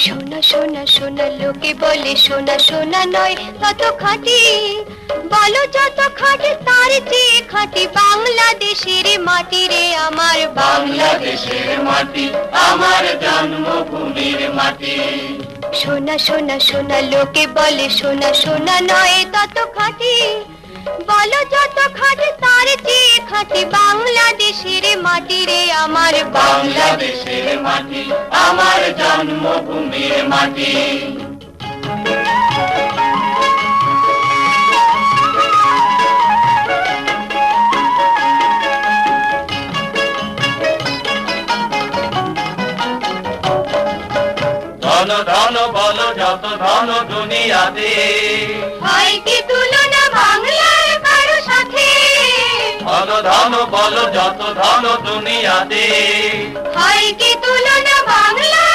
সোনা সোনা সোনা লোকে বলে সোনা সোনা নয় তত খাঁটি, বলো যত খাঁটি তার চেয়ে খাঁটি বাংলাদেশের মাটি রে আমার, বাংলাদেশের মাটি আমার জন্মভূমির মাটি। সোনা সোনা সোনা লোকে বলে সোনা সোনা নয় তত খাঁটি, বলো যত খাঁটি তার চেয়ে খাঁটি বাংলাদেশের মাটি রে আমার, বাংলাদেশের মাটি আমার জন্মভূমির মাটি। ধন ধন বলো যত ধন দুনিয়াতে, হয় কি তুলনা বাংলার কারো সাথে, ধন ধন বলো যত ধন দুনিয়াতে, হয় কি তুলনা বাংলা